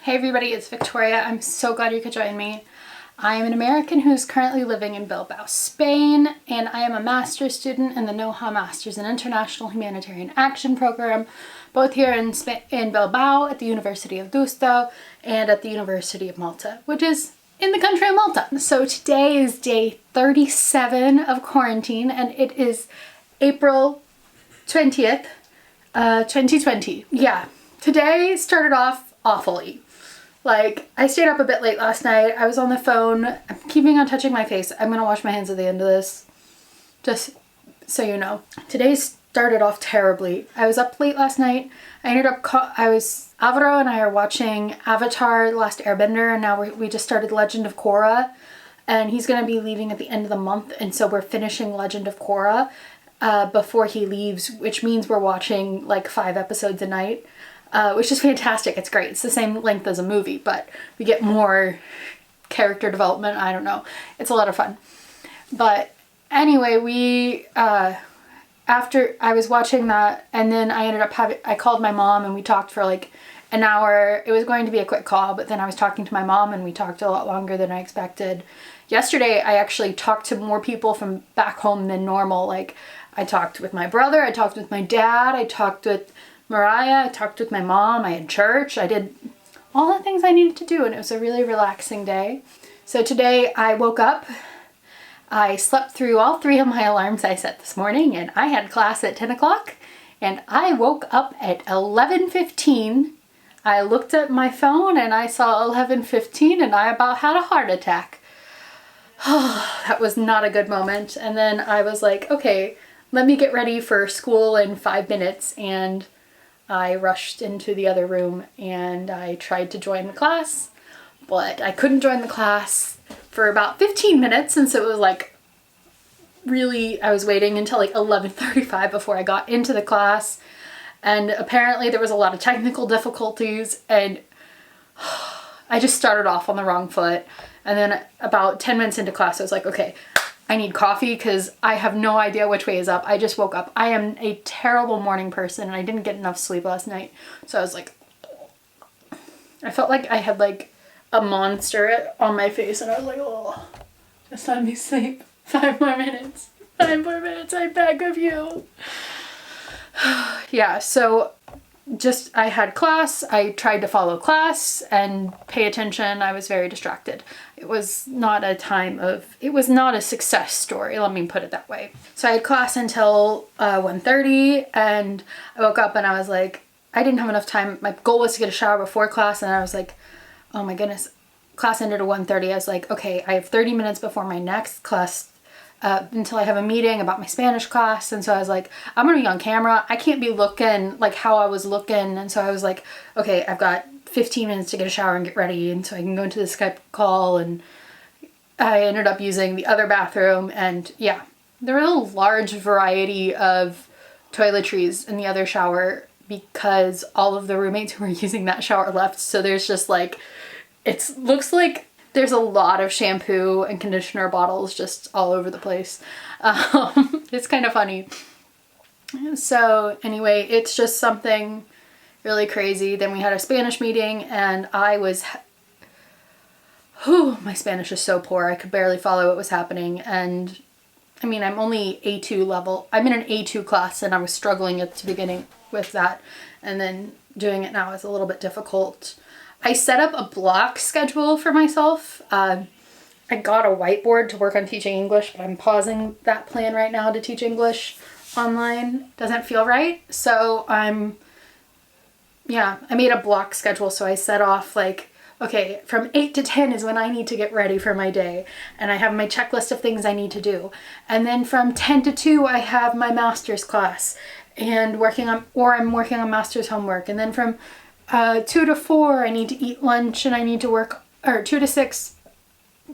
Hey everybody, it's Victoria. I'm so glad you could join me. I am an American who's currently living in Bilbao, Spain, and I am a master's student in the NOHA Masters in International Humanitarian Action program, both here in Bilbao at the University of Deusto and at the University of Malta, which is in the country of Malta. So today is day 37 of quarantine and it is April 20th, 2020. Yeah, today started off awfully. Like, I stayed up a bit late last night. I was on the phone. I'm keeping on touching my face. I'm gonna wash my hands at the end of this, just so you know. Today started off terribly. I was up late last night. Alvaro and I are watching Avatar: The Last Airbender, and now we just started Legend of Korra, and he's gonna be leaving at the end of the month, and so we're finishing Legend of Korra before he leaves, which means we're watching like 5 episodes a night. Which is fantastic. It's great. It's the same length as a movie, but we get more character development. I don't know. It's a lot of fun. But anyway, after I was watching that, and then I called my mom and we talked for like an hour. It was going to be a quick call, but then I was talking to my mom and we talked a lot longer than I expected. Yesterday, I actually talked to more people from back home than normal. Like, I talked with my brother, I talked with my dad, I talked with Mariah, I talked with my mom, I had church, I did all the things I needed to do, and it was a really relaxing day. So today I woke up, I slept through all 3 of my alarms I set this morning, and I had class at 10 o'clock, and I woke up at 11:15. I looked at my phone and I saw 11:15 and I about had a heart attack. That was not a good moment. And then I was like, okay, let me get ready for school in 5 minutes, and I rushed into the other room and I tried to join the class, but I couldn't join the class for about 15 minutes, and so it was like really, I was waiting until like 11:35 before I got into the class, and apparently there was a lot of technical difficulties, and I just started off on the wrong foot. And then about 10 minutes into class I was like, okay, I need coffee because I have no idea which way is up. I just woke up. I am a terrible morning person and I didn't get enough sleep last night. So I was like, I felt like I had like a monster on my face and I was like, oh, just let me sleep. 5 more minutes. 5 more minutes, I beg of you. Yeah, so I had class, I tried to follow class and pay attention. I was very distracted. It was not a success story, let me put it that way. So I had class until 1:30 and I woke up and I was like, I didn't have enough time. My goal was to get a shower before class, and I was like, oh my goodness, class ended at 1:30. I was like, okay, I have 30 minutes before my next class until I have a meeting about my Spanish class. And so I was like, I'm gonna be on camera. I can't be looking like how I was looking. And so I was like, okay, I've got 15 minutes to get a shower and get ready, and so I can go into the Skype call. And I ended up using the other bathroom, and yeah, there was a large variety of toiletries in the other shower because all of the roommates who were using that shower left. So there's just like, it looks like there's a lot of shampoo and conditioner bottles just all over the place. It's kind of funny. So anyway, it's just something really crazy. Then we had a Spanish meeting and my Spanish is so poor. I could barely follow what was happening. And I mean, I'm only A2 level. I'm in an A2 class and I was struggling at the beginning with that. And then doing it now is a little bit difficult. I set up a block schedule for myself. I got a whiteboard to work on teaching English, but I'm pausing that plan right now to teach English online. Doesn't feel right. So I made a block schedule. So I set off like, okay, from 8 to 10 is when I need to get ready for my day. And I have my checklist of things I need to do. And then from 10 to 2, I have my master's class and I'm working on master's homework. And then from 2 to 4, I need to eat lunch and I need to work, or 2 to 6,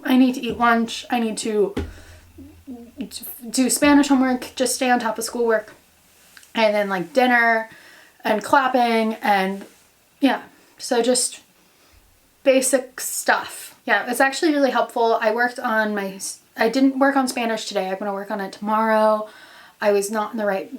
I need to eat lunch. I need to do Spanish homework, just stay on top of schoolwork. And then like dinner and clapping and yeah, so just basic stuff. Yeah, it's actually really helpful. I didn't work on Spanish today. I'm going to work on it tomorrow. I was not in the right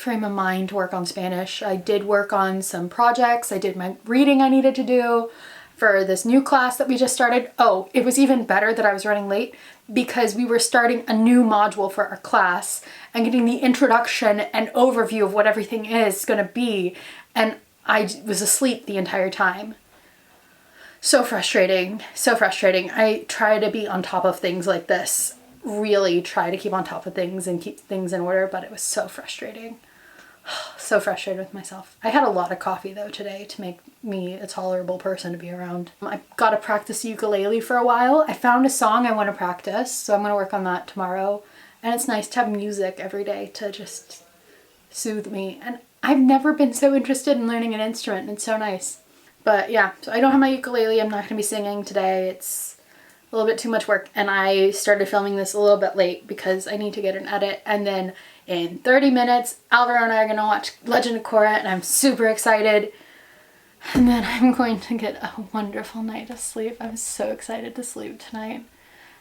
frame of mind to work on Spanish. I did work on some projects. I did my reading I needed to do for this new class that we just started. Oh, it was even better that I was running late because we were starting a new module for our class and getting the introduction and overview of what everything is going to be. And I was asleep the entire time. So frustrating, so frustrating. I try to be on top of things like this, really try to keep on top of things and keep things in order, but it was so frustrating. So frustrated with myself. I had a lot of coffee though today to make me a tolerable person to be around. I got to practice ukulele for a while. I found a song I want to practice, so I'm going to work on that tomorrow. And it's nice to have music every day to just soothe me. And I've never been so interested in learning an instrument. It's so nice. But yeah, so I don't have my ukulele. I'm not going to be singing today. It's a little bit too much work. And I started filming this a little bit late because I need to get an edit. And then in 30 minutes, Alvaro and I are going to watch Legend of Korra, and I'm super excited. And then I'm going to get a wonderful night of sleep. I'm so excited to sleep tonight.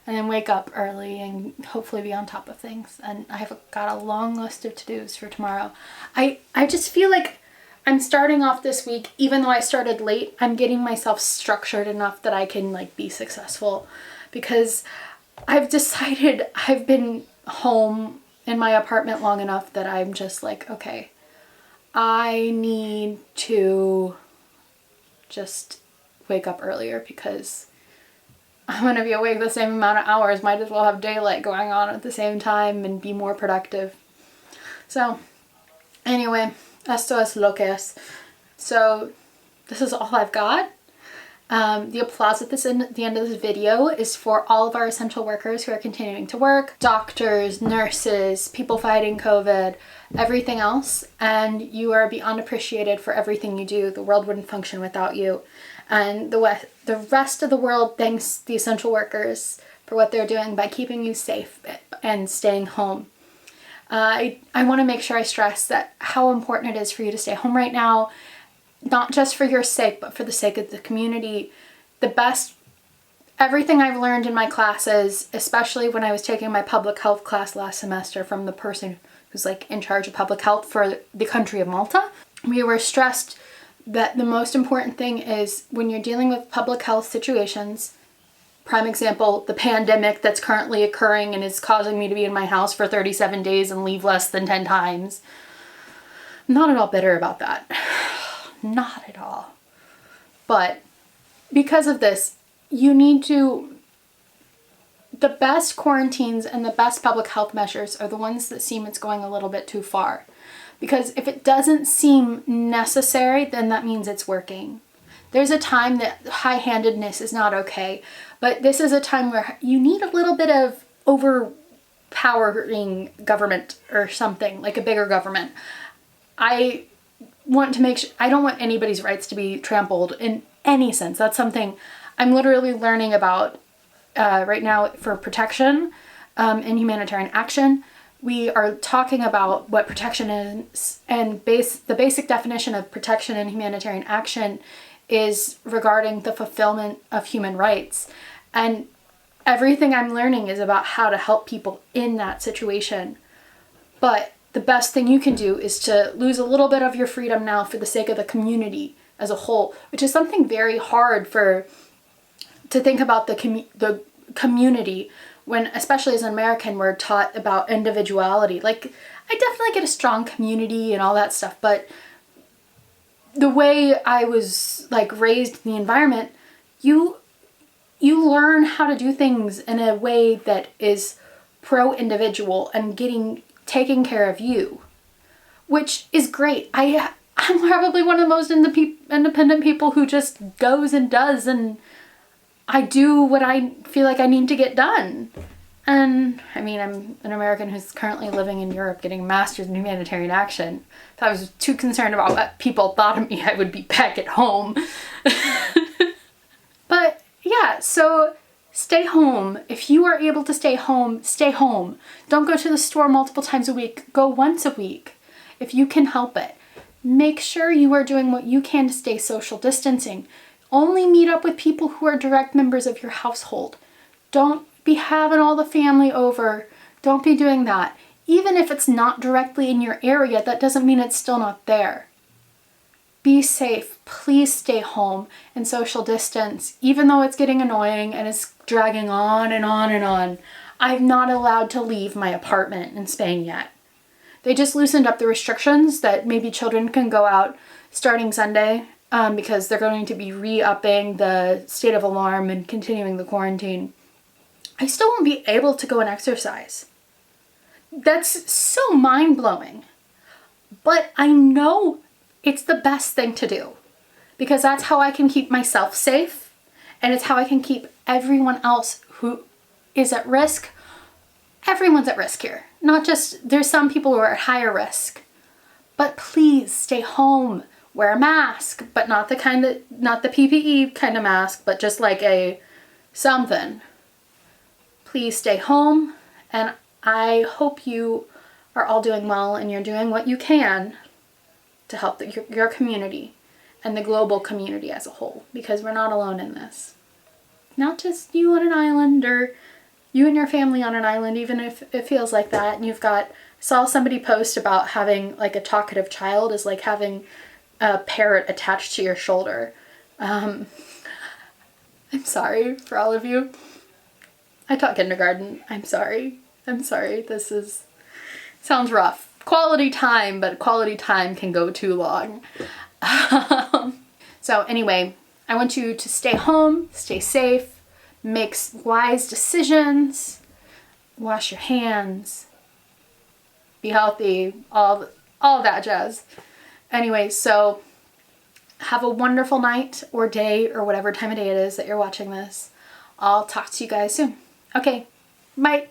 And then wake up early and hopefully be on top of things. And I've got a long list of to-dos for tomorrow. I just feel like I'm starting off this week, even though I started late, I'm getting myself structured enough that I can like be successful, because I've decided I've been home in my apartment long enough that I'm just like, okay, I need to just wake up earlier because I'm going to be awake the same amount of hours. Might as well have daylight going on at the same time and be more productive. So anyway, esto es lo que es. So this is all I've got. The applause at the end of this video is for all of our essential workers who are continuing to work, doctors, nurses, people fighting COVID, everything else, and you are beyond appreciated for everything you do. The world wouldn't function without you. And the rest of the world thanks the essential workers for what they're doing by keeping you safe and staying home. I want to make sure I stress that how important it is for you to stay home right now, not just for your sake, but for the sake of the community. Everything I've learned in my classes, especially when I was taking my public health class last semester from the person who's like in charge of public health for the country of Malta, we were stressed that the most important thing is when you're dealing with public health situations, prime example, the pandemic that's currently occurring and is causing me to be in my house for 37 days and leave less than 10 times. I'm not at all bitter about that. Not at all. But because of this, the best quarantines and the best public health measures are the ones that seem it's going a little bit too far. Because if it doesn't seem necessary, then that means it's working. There's a time that high-handedness is not okay, but this is a time where you need a little bit of overpowering government or something, like a bigger government. I want to make sure, I don't want anybody's rights to be trampled in any sense. That's something I'm literally learning about right now for protection and humanitarian action. We are talking about what protection is, and the basic definition of protection and humanitarian action is regarding the fulfillment of human rights. And everything I'm learning is about how to help people in that situation. But the best thing you can do is to lose a little bit of your freedom now for the sake of the community as a whole, which is something very hard to think about the community when, especially as an American, we're taught about individuality. Like, I definitely get a strong community and all that stuff, but the way I was like raised in the environment, you learn how to do things in a way that is pro-individual and taking care of you, which is great. I'm probably one of the most independent people who just goes and does, and I do what I feel like I need to get done. And I mean, I'm an American who's currently living in Europe getting a master's in humanitarian action. If I was too concerned about what people thought of me, I would be back at home. But yeah, so stay home. If you are able to stay home, stay home. Don't go to the store multiple times a week. Go once a week if you can help it. Make sure you are doing what you can to stay social distancing. Only meet up with people who are direct members of your household. Don't be having all the family over. Don't be doing that. even if it's not directly in your area, that doesn't mean it's still not there. Be safe. Please stay home and social distance, even though it's getting annoying and it's dragging on and on and on. I'm not allowed to leave my apartment in Spain yet. They just loosened up the restrictions that maybe children can go out starting Sunday because they're going to be re-upping the state of alarm and continuing the quarantine. I still won't be able to go and exercise. That's so mind-blowing. But I know it's the best thing to do because that's how I can keep myself safe, and it's how I can keep everyone else who is at risk. Everyone's at risk here. Not just, there's some people who are at higher risk. But please stay home. Wear a mask, but not the PPE kind of mask, but just like a something. Please stay home, and I hope you are all doing well and you're doing what you can to help your community and the global community as a whole, because we're not alone in this. Not just you on an island or you and your family on an island, even if it feels like that. And saw somebody post about having like a talkative child is like having a parrot attached to your shoulder. I'm sorry for all of you. I taught kindergarten. I'm sorry. This sounds rough. Quality time, but quality time can go too long. So anyway, I want you to stay home, stay safe, make wise decisions, wash your hands, be healthy, all that jazz. Anyway, so have a wonderful night or day or whatever time of day it is that you're watching this. I'll talk to you guys soon. Okay, bye.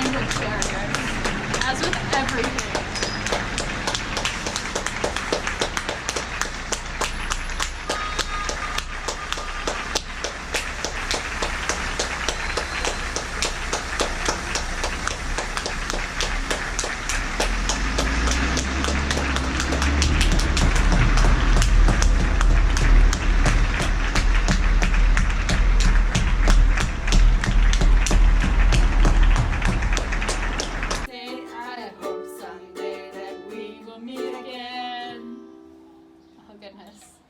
language barriers, as with everything.